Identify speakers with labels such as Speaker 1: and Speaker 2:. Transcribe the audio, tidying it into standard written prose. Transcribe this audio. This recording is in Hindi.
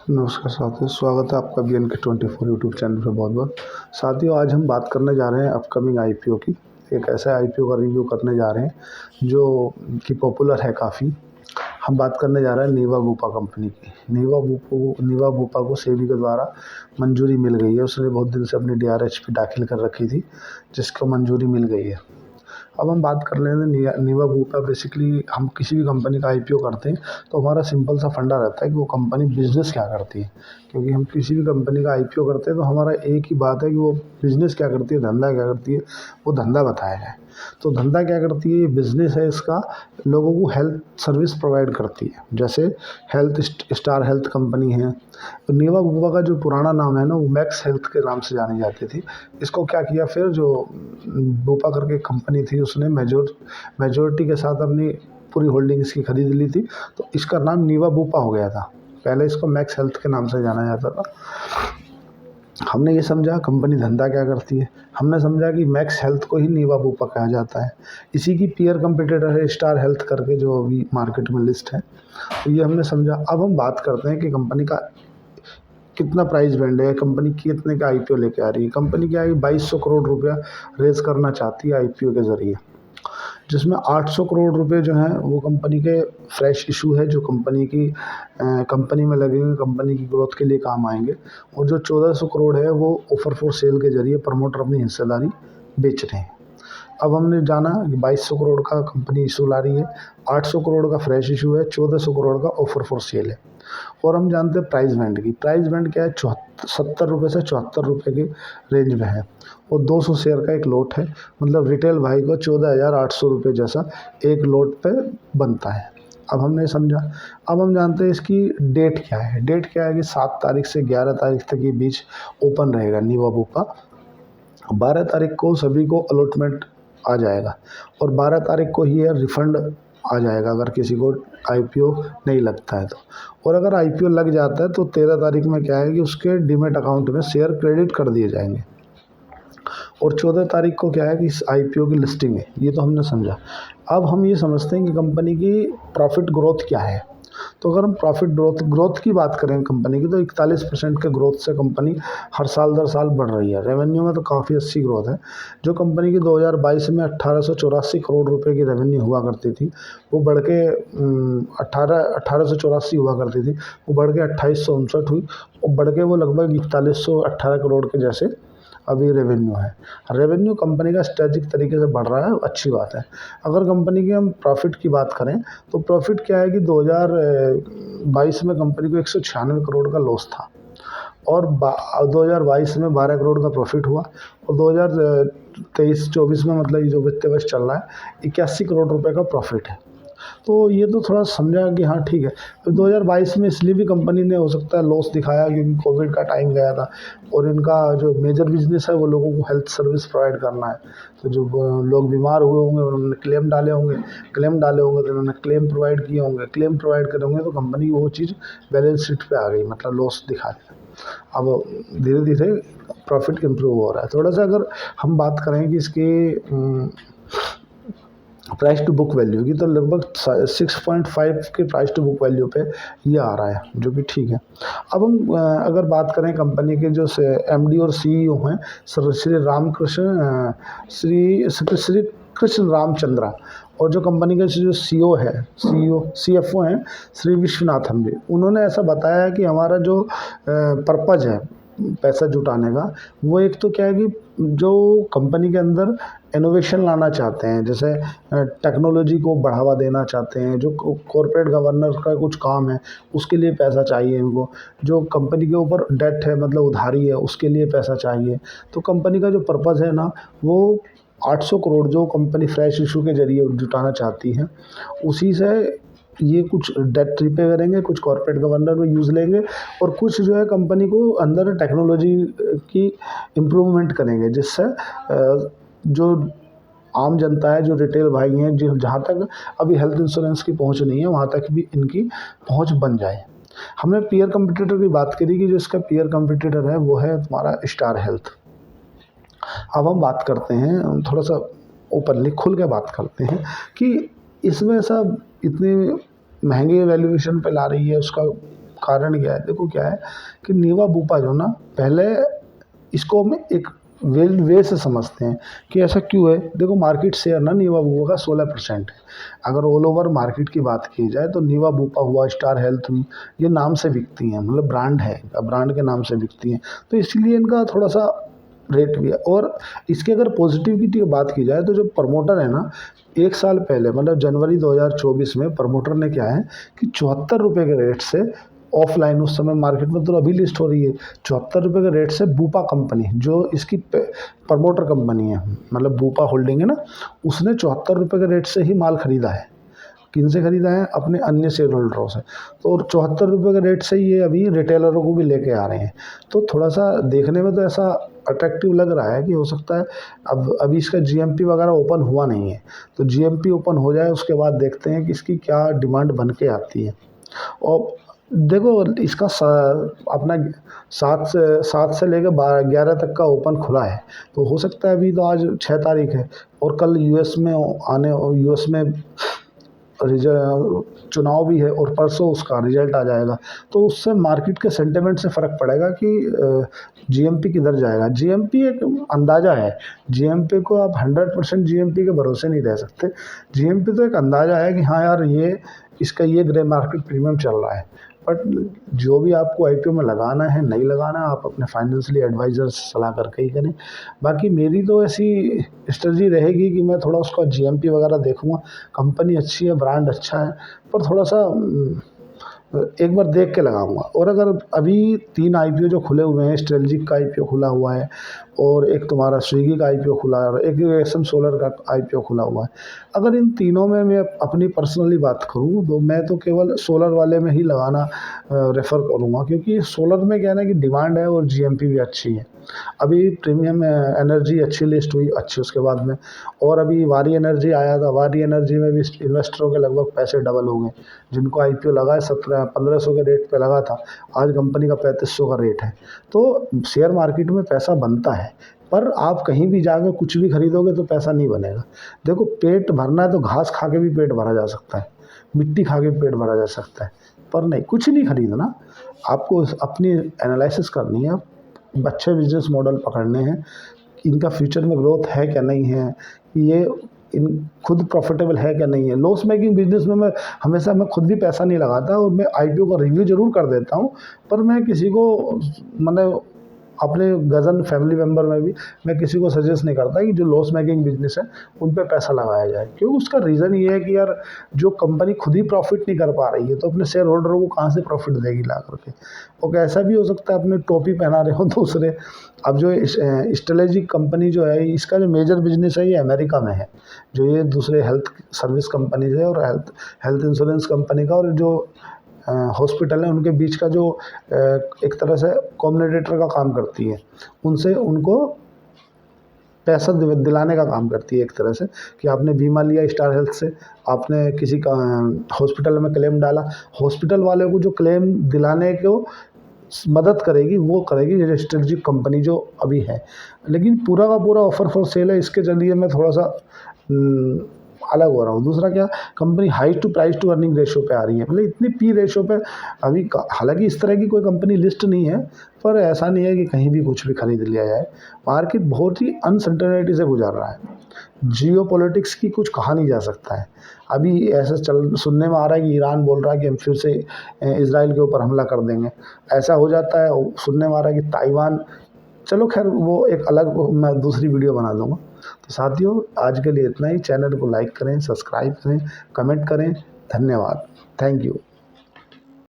Speaker 1: नमस्कार साथियों, स्वागत है आपका BNK24 यूट्यूब चैनल पे बहुत बहुत। साथियों, आज हम बात करने जा रहे हैं अपकमिंग IPO की। एक ऐसा IPO का रिव्यू करने जा रहे हैं जो कि पॉपुलर है काफ़ी। हम बात करने जा रहे हैं नीवा बूपा कंपनी की। नीवा बूपा को सेबी के द्वारा मंजूरी मिल गई है। उसने बहुत दिन से अपनी DRHP दाखिल कर रखी थी, जिसको मंजूरी मिल गई है। अब हम बात कर लेते हैं नीवा बूपा। बेसिकली हम किसी भी कंपनी का IPO करते हैं तो हमारा सिंपल सा फंडा रहता है कि वो कंपनी बिज़नेस क्या करती है। क्योंकि हम किसी भी कंपनी का IPO करते हैं तो हमारा एक ही बात है कि वो बिज़नेस क्या करती है, धंधा क्या करती है, वो धंधा बताया जाए। तो धंधा क्या करती है, ये बिज़नेस है इसका, लोगों को हेल्थ सर्विस प्रोवाइड करती है। जैसे हेल्थ स्टार हेल्थ कंपनी है। तो नीवा बूपा का जो पुराना नाम है ना, वो मैक्स हेल्थ के नाम से जानी जाती थी। इसको क्या किया फिर, जो बूपा करके कंपनी थी उसने मेजोरिटी के साथ अपनी पूरी होल्डिंग इसकी खरीद ली थी, तो इसका नाम नीवा बूपा हो गया था। पहले इसको मैक्स हेल्थ के नाम से जाना जाता था। हमने ये समझा कंपनी धंधा क्या करती है, हमने समझा कि मैक्स हेल्थ को ही नीवा बूपा कहा जाता है। इसी की पीयर कंपटीटर है स्टार हेल्थ करके, जो अभी मार्केट में लिस्ट है। तो ये हमने समझा। अब हम बात करते हैं कि कंपनी का कितना प्राइस बैंड है, कंपनी कितने का IPO लेके आ रही है। कंपनी क्या है, 2200 करोड़ रुपया रेज़ करना चाहती है IPO के ज़रिए, जिसमें 800 करोड़ रुपए जो हैं वो कंपनी के फ्रेश इशू है, जो कंपनी में लगेंगे, कंपनी की ग्रोथ के लिए काम आएंगे। और जो 1400 करोड़ है वो ऑफर फॉर सेल के ज़रिए प्रमोटर अपनी हिस्सेदारी बेच रहे हैं। अब हमने जाना कि 2200 करोड़ का कंपनी इशू ला रही है, 800 करोड़ का फ्रेश इशू है, 1400 करोड़ का ऑफर फॉर सेल है। और हम जानते हैं प्राइस बैंड की। प्राइस बैंड क्या है, 70 रुपये से 74 रुपये के रेंज में है। और 200 शेयर का एक लॉट है, मतलब रिटेल भाई को 14,800 रुपये जैसा एक लॉट पे बनता है। अब हमने समझा। अब हम जानते हैं इसकी डेट क्या है। डेट क्या है कि 7 तारीख से 11 तारीख तक के बीच ओपन रहेगा नीवा बूपा। 12 तारीख को सभी को अलॉटमेंट आ जाएगा और 12 तारीख को ही रिफंड आ जाएगा अगर किसी को IPO नहीं लगता है तो। और अगर IPO लग जाता है तो 13 तारीख में क्या है कि उसके डीमेट अकाउंट में शेयर क्रेडिट कर दिए जाएंगे। और 14 तारीख को क्या है कि इस IPO की लिस्टिंग है। ये तो हमने समझा। अब हम ये समझते हैं कि कंपनी की प्रॉफिट ग्रोथ क्या है। तो अगर हम प्रॉफिट ग्रोथ की बात करें कंपनी की, तो 41% के ग्रोथ से कंपनी हर साल दर साल बढ़ रही है। रेवेन्यू में तो काफ़ी अच्छी ग्रोथ है। जो कंपनी की 2022 में 1884 करोड़ रुपए की रेवेन्यू हुआ करती थी, वो बढ़ के 1884 हुआ करती थी, वो बढ़ के 2859 हुई। और बढ़ के वो लगभग 4118 करोड़ के जैसे अभी रेवेन्यू है। रेवेन्यू कंपनी का स्ट्रेटेजिक तरीके से बढ़ रहा है, अच्छी बात है। अगर कंपनी की हम प्रॉफिट की बात करें तो प्रॉफिट क्या है कि 2022 में कंपनी को 196 करोड़ का लॉस था और 2022 में 12 करोड़ का प्रॉफिट हुआ। और 2023-24 में, मतलब ये जो वित्तीय वर्ष चल रहा है, 81 करोड़ रुपए का प्रॉफिट है। तो ये तो थोड़ा समझा कि हाँ ठीक है। तो 2022 में इसलिए भी कंपनी ने हो सकता है लॉस दिखाया क्योंकि कोविड का टाइम गया था और इनका जो मेजर बिजनेस है वो लोगों को हेल्थ सर्विस प्रोवाइड करना है। तो जो लोग बीमार हुए होंगे उन्होंने क्लेम डाले होंगे तो उन्होंने क्लेम प्रोवाइड किए होंगे, क्लेम प्रोवाइड करे होंगे तो कंपनी की वो चीज़ बैलेंस शीट पे आ गई, मतलब लॉस दिखा दिया। अब धीरे धीरे प्रॉफिट इम्प्रूव हो रहा है। थोड़ा सा अगर हम बात करें कि इसकी प्राइस टू बुक वैल्यू की, तो लगभग 6.5 के प्राइस टू बुक वैल्यू पे ये आ रहा है, जो कि ठीक है। अब हम अगर बात करें कंपनी के जो MD और CEO हैं, श्री कृष्ण रामचंद्रा, और जो कंपनी के जो CFO हैं श्री विश्वनाथन भी, उन्होंने ऐसा बताया कि हमारा जो पर्पज़ है पैसा जुटाने का, वो एक तो क्या है कि जो कंपनी के अंदर इनोवेशन लाना चाहते हैं, जैसे टेक्नोलॉजी को बढ़ावा देना चाहते हैं, जो कॉर्पोरेट गवर्नेंस का कुछ काम है उसके लिए पैसा चाहिए इनको, जो कंपनी के ऊपर डेट है मतलब उधारी है उसके लिए पैसा चाहिए। तो कंपनी का जो पर्पज़ है ना, वो 800 करोड़ जो कंपनी फ्रेश इशू के जरिए जुटाना चाहती है, उसी से ये कुछ डेट रिपे करेंगे, कुछ कॉर्पोरेट गवर्नर में यूज़ लेंगे और कुछ जो है कंपनी को अंदर टेक्नोलॉजी की इम्प्रूवमेंट करेंगे, जिससे जो आम जनता है, जो रिटेल भाई हैं, जो जहाँ तक अभी हेल्थ इंश्योरेंस की पहुँच नहीं है वहाँ तक भी इनकी पहुँच बन जाए। हमने पीयर कंपटीटर की बात करी कि जो इसका पीयर कंपटीटर है वो है तुम्हारा स्टार हेल्थ। अब हम बात करते हैं थोड़ा सा ओपनली खुल के बात करते हैं कि इसमें सब इतने महंगे वैल्यूएशन पे ला रही है, उसका कारण क्या है? देखो क्या है कि नीवा बूपा जो ना, पहले इसको हम एक वे से समझते हैं कि ऐसा क्यों है। देखो मार्केट शेयर ना नीवा बूपा का 16% है। अगर ऑल ओवर मार्केट की बात की जाए तो नीवा बूपा हुआ, स्टार हेल्थ हुई, ये नाम से बिकती हैं, मतलब ब्रांड है, ब्रांड के नाम से बिकती हैं, तो इसलिए इनका थोड़ा सा रेट भी है। और इसकी अगर पॉजिटिविटी की बात की जाए तो जो प्रमोटर है ना, 1 साल पहले मतलब जनवरी 2024 में प्रमोटर ने क्या है कि 74 रुपये के रेट से ऑफलाइन, उस समय मार्केट में तो अभी लिस्ट हो रही है, 74 रुपये के रेट से बूपा कंपनी जो इसकी प्रमोटर कंपनी है, मतलब बूपा होल्डिंग है ना, उसने 74 रुपये के रेट से ही माल खरीदा है। किनसे खरीदा है? अपने अन्य शेयर होल्डरों से। तो 74 रुपये के रेट से ये अभी रिटेलरों को भी लेके आ रहे हैं। तो थोड़ा सा देखने में तो ऐसा अट्रैक्टिव लग रहा है कि हो सकता है अब अभी इसका जीएमपी वगैरह ओपन हुआ नहीं है, तो जीएमपी ओपन हो जाए उसके बाद देखते हैं कि इसकी क्या डिमांड बन के आती है। और देखो इसका अपना 7 से लेकर 11 तक का ओपन खुला है, तो हो सकता है, अभी तो आज 6 तारीख है और कल यूएस में चुनाव भी है और परसों उसका रिजल्ट आ जाएगा, तो उससे मार्केट के सेंटिमेंट से फ़र्क पड़ेगा कि जीएमपी किधर जाएगा। जीएमपी एक अंदाज़ा है, जीएमपी को आप 100% जीएमपी के भरोसे नहीं रह सकते। जीएमपी तो एक अंदाज़ा है कि हाँ यार, ये इसका ये ग्रे मार्केट प्रीमियम चल रहा है। बट जो भी आपको आईपीओ में लगाना है, नहीं लगाना है, आप अपने फाइनेंशियली एडवाइज़र से सलाह करके ही करें। बाकी मेरी तो ऐसी स्ट्रेटजी रहेगी कि मैं थोड़ा उसका जीएमपी वगैरह देखूँगा, कंपनी अच्छी है, ब्रांड अच्छा है, पर थोड़ा सा एक बार देख के लगाऊंगा। और अगर अभी 3 आईपीओ जो खुले हुए हैं, स्ट्रेलजिक का आईपीओ खुला हुआ है और एक तुम्हारा स्विगी का आईपीओ खुला है और एक एसएम सोलर का आईपीओ खुला हुआ है। अगर इन तीनों में मैं अपनी पर्सनली बात करूँ तो मैं तो केवल सोलर वाले में ही लगाना रेफ़र करूँगा, क्योंकि सोलर में क्या है ना कि डिमांड है और जीएमपी भी अच्छी है। अभी प्रीमियम एनर्जी अच्छी लिस्ट हुई अच्छी उसके बाद में, और अभी वारी एनर्जी आया था, वारी एनर्जी में भी इन्वेस्टरों के लगभग पैसे डबल हो गए। जिनको आईपीओ लगा है 1500 के रेट पे लगा था, आज कंपनी का 3500 का रेट है। तो शेयर मार्केट में पैसा बनता है, पर आप कहीं भी जाके कुछ भी खरीदोगे तो पैसा नहीं बनेगा। देखो पेट भरना है तो घास खा के भी पेट भरा जा सकता है, मिट्टी खा के भी पेट भरा जा सकता है, पर नहीं, कुछ नहीं खरीदना। आपको अपनी एनालिसिस करनी है, अच्छे बिजनेस मॉडल पकड़ने हैं, इनका फ्यूचर में ग्रोथ है क्या नहीं है, ये इन खुद प्रॉफिटेबल है क्या नहीं है। लॉस मेकिंग बिजनेस में मैं खुद भी पैसा नहीं लगाता और मैं आईपीओ का रिव्यू ज़रूर कर देता हूँ, पर मैं किसी को मतलब अपने गज़न फैमिली मेम्बर में भी मैं किसी को सजेस्ट नहीं करता कि जो लॉस मेकिंग बिजनेस है उन पे पैसा लगाया जाए, क्योंकि उसका रीज़न ये है कि यार जो कंपनी खुद ही प्रॉफिट नहीं कर पा रही है तो अपने शेयर होल्डरों को कहाँ से प्रॉफिट देगी ला करके। और ऐसा भी हो सकता है अपने टोपी पहना रहे हो दूसरे। अब जो स्ट्रेटेजिक कंपनी जो है, इसका जो मेजर बिजनेस है ये अमेरिका में है, जो ये दूसरे हेल्थ सर्विस कंपनी है और हेल्थ इंश्योरेंस कंपनी का और जो हॉस्पिटल है उनके बीच का जो एक तरह से कॉम्बिनेटर का काम करती है, उनसे उनको पैसा दिलाने का काम करती है एक तरह से, कि आपने बीमा लिया स्टार हेल्थ से, आपने किसी का हॉस्पिटल में क्लेम डाला, हॉस्पिटल वाले को जो क्लेम दिलाने को मदद करेगी वो करेगी ये स्ट्रेटेजिक कंपनी जो अभी है। लेकिन पूरा का पूरा ऑफर फॉर सेल है, इसके जरिए मैं थोड़ा सा अलग हो रहा हूँ। दूसरा क्या, company high to price to earning ratio पे आ रही है, मतलब इतनी पी रेशो पे अभी हालांकि इस तरह की कोई कंपनी लिस्ट नहीं है, पर ऐसा नहीं है कि कहीं भी कुछ भी खरीद लिया जाए। मार्केट बहुत ही अनसर्टेनिटी से गुजर रहा है, जियो पॉलिटिक्स की कुछ कहा नहीं जा सकता है। अभी ऐसा सुनने में आ रहा है कि ईरान बोल रहा है कि हम फिर से इजराइल के ऊपर हमला कर देंगे, ऐसा हो जाता है। सुनने में आ रहा है कि ताइवान, चलो खैर वो एक अलग मैं दूसरी वीडियो बना दूंगा। तो साथियों आज के लिए इतना ही। चैनल को लाइक करें, सब्सक्राइब करें, कमेंट करें। धन्यवाद, थैंक यू।